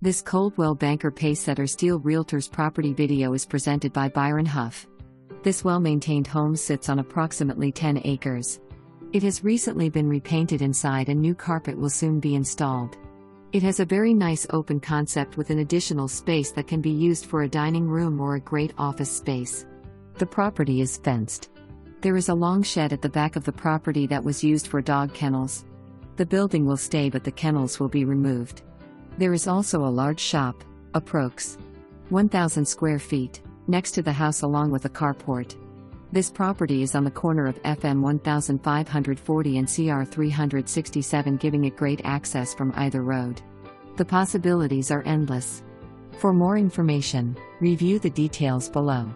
This Coldwell Banker Pacesetter Steel Realtors property video is presented by Byron Huff. This well-maintained home sits on approximately 10 acres. It has recently been repainted inside and new carpet will soon be installed. It has a very nice open concept with an additional space that can be used for a dining room or a great office space. The property is fenced. There is a long shed at the back of the property that was used for dog kennels. The building will stay but the kennels will be removed. There is also a large shop, aprox. 1,000 square feet, next to the house along with a carport. This property is on the corner of FM 1540 and CR 367, giving it great access from either road. The possibilities are endless. For more information, review the details below.